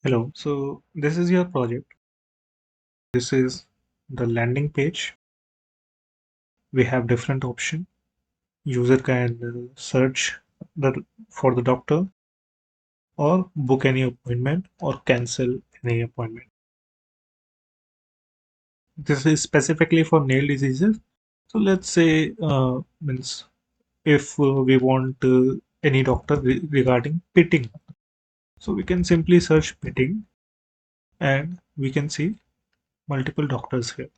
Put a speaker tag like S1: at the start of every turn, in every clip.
S1: Hello. So this is your project. This is the landing page. We have different option. User can search for the doctor or book any appointment or cancel any appointment. This is specifically for nail diseases. So let's say means if we want any doctor regarding pitting, so we can simply search pitting and we can see multiple doctors here.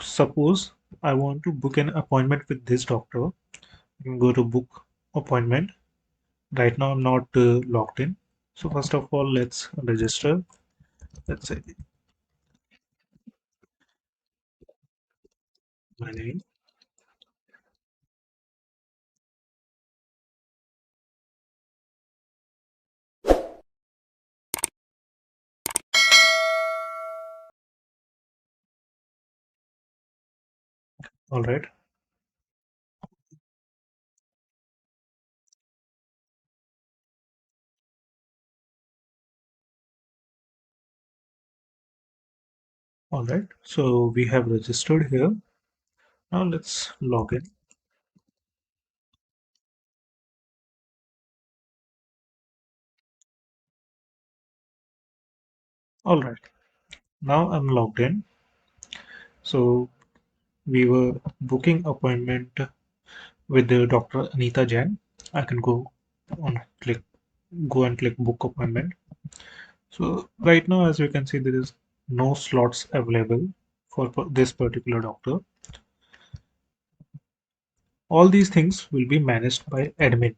S1: Suppose I want to book an appointment with this doctor. You go to book appointment. Right now I'm not logged in. So first of all, let's register. Let's say my name. All right. All right. So we have registered here. Now let's log in. All right. Now I'm logged in. So we were booking appointment with the Dr. Anita Jain. I can on click go and click book appointment. So right now, as you can see, there is no slots available for this particular doctor. All these things will be managed by admin.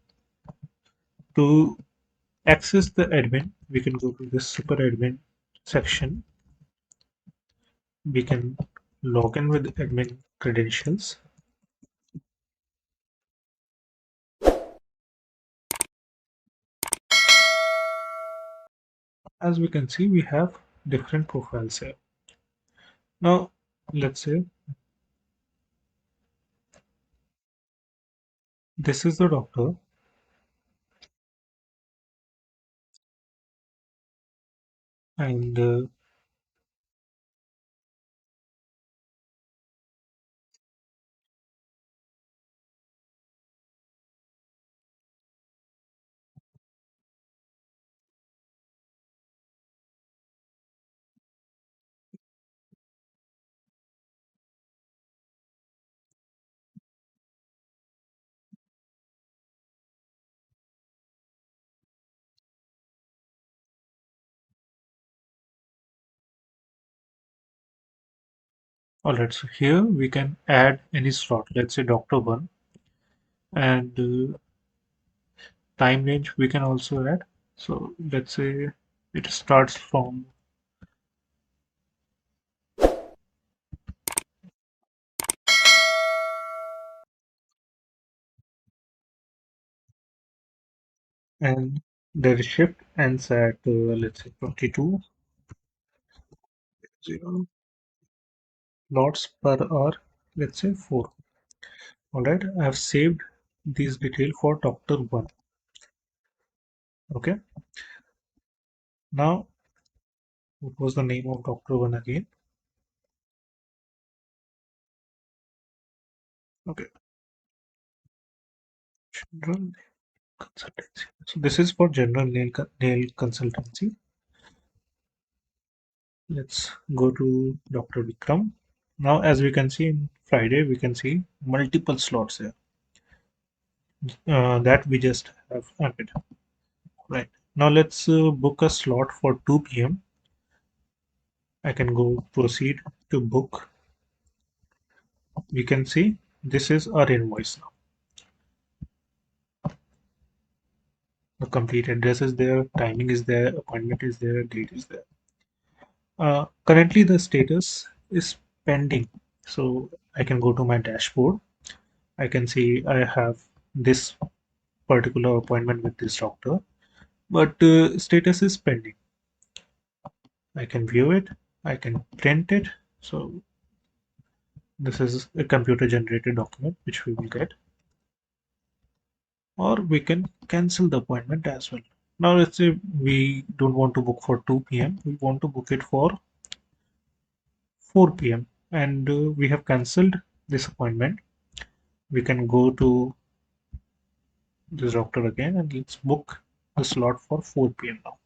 S1: To access the admin, we can go to this super admin section. We can log in with admin credentials. As we can see, we have different profiles here. Now, let's say this is the doctor and all right, so here we can add any slot. Let's say doctor one and time range we can also add. So let's say it starts from and the shift ends at let's say 22 0 lots per hour, let's say 4. All right, I have saved these detail for doctor 1. Okay, now what was the name of doctor 1 again? Okay, general consultancy. So this is for general nail consultancy. Let's go to Dr. Vikram. Now, as we can see in Friday, we can see multiple slots here that we just have added. Right. Now, let's book a slot for 2 p.m. I can go proceed to book. We can see this is our invoice now. The complete address is there, timing is there, appointment is there, date is there. Currently, the status is pending. So I can go to my dashboard. I can see I have this particular appointment with this doctor, but status is pending. I can view it, I can print it. So this is a computer generated document which we will get. or we can cancel the appointment as well. Now let's say we don't want to book for 2 p.m. We want to book it for 4 p.m. and we have cancelled this appointment. We can go to this doctor again and let's book the slot for 4 p.m. now.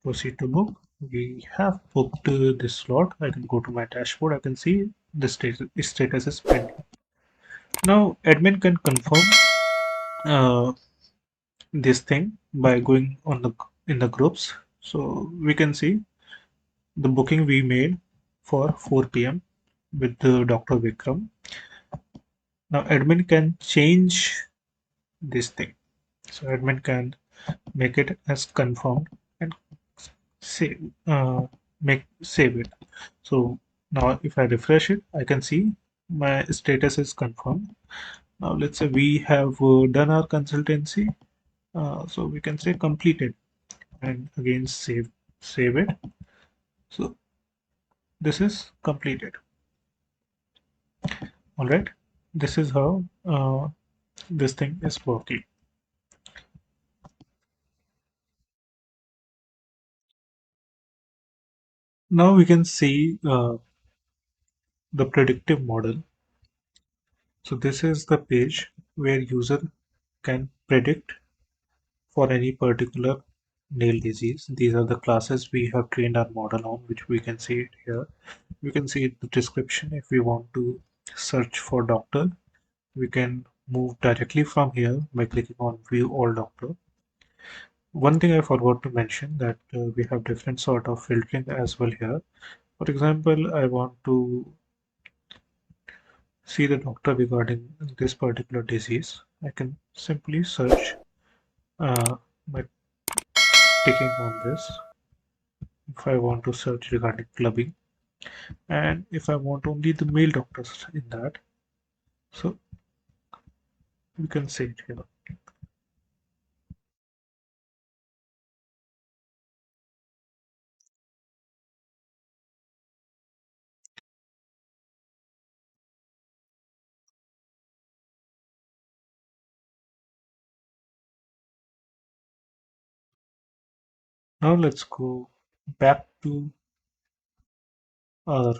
S1: Proceed to book. We have booked this slot. I can go to my dashboard. I can see the status is pending. Now admin can confirm uh, this thing by going on the in the groups. So we can see the booking we made for 4 p.m. with the Dr. Vikram. Now admin can change this thing. So admin can make it as confirmed and save save it. So now if I refresh it, I can see my status is confirmed. Now let's say we have done our consultancy. So we can say completed and again save it. So this is completed. All right. This is how this thing is working. Now we can see the predictive model. So this is the page where user can predict for any particular nail disease. These are the classes we have trained our model on, which we can see it here. We can see the description. If we want to search for doctor, we can move directly from here by clicking on view all doctor. One thing I forgot to mention that we have different sort of filtering as well here. For example, I want to see the doctor regarding this particular disease. I can simply search by clicking on this. If I want to search regarding clubbing, and if I want only the male doctors in that, so we can say it here. Now let's go back to our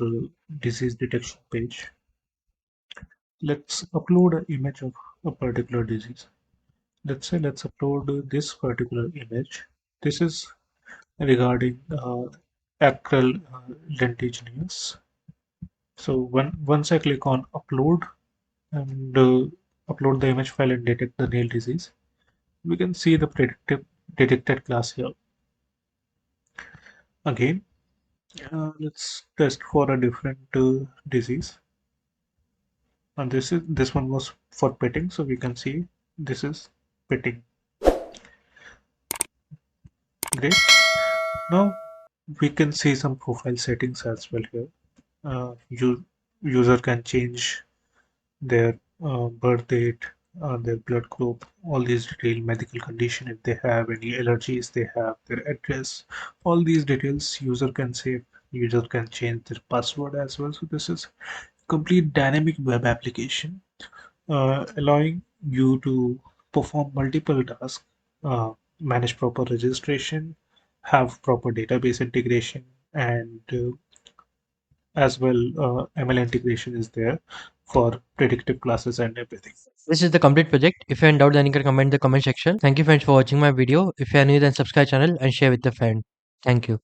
S1: disease detection page. Let's upload an image of a particular disease. Let's say let's upload this particular image. This is regarding acral lentiginous. So once I click on upload and upload the image file and detect the nail disease, we can see the predictive detected class here. Again, let's test for a different disease. And this one was for petting, so we can see this is petting. Great. Now we can see some profile settings as well here. User can change their birth date, their blood group, all these detailed medical condition if they have any allergies, they have their address, all these details user can save. User can change their password as well. So this is complete dynamic web application, allowing you to perform multiple tasks, manage proper registration, have proper database integration, and as well ML integration is there for predictive classes and everything.
S2: This is the complete project. If you're in doubt, then you can comment in the comment section. Thank you friends for watching my video. If you are new, then subscribe channel and share with your friend. Thank you.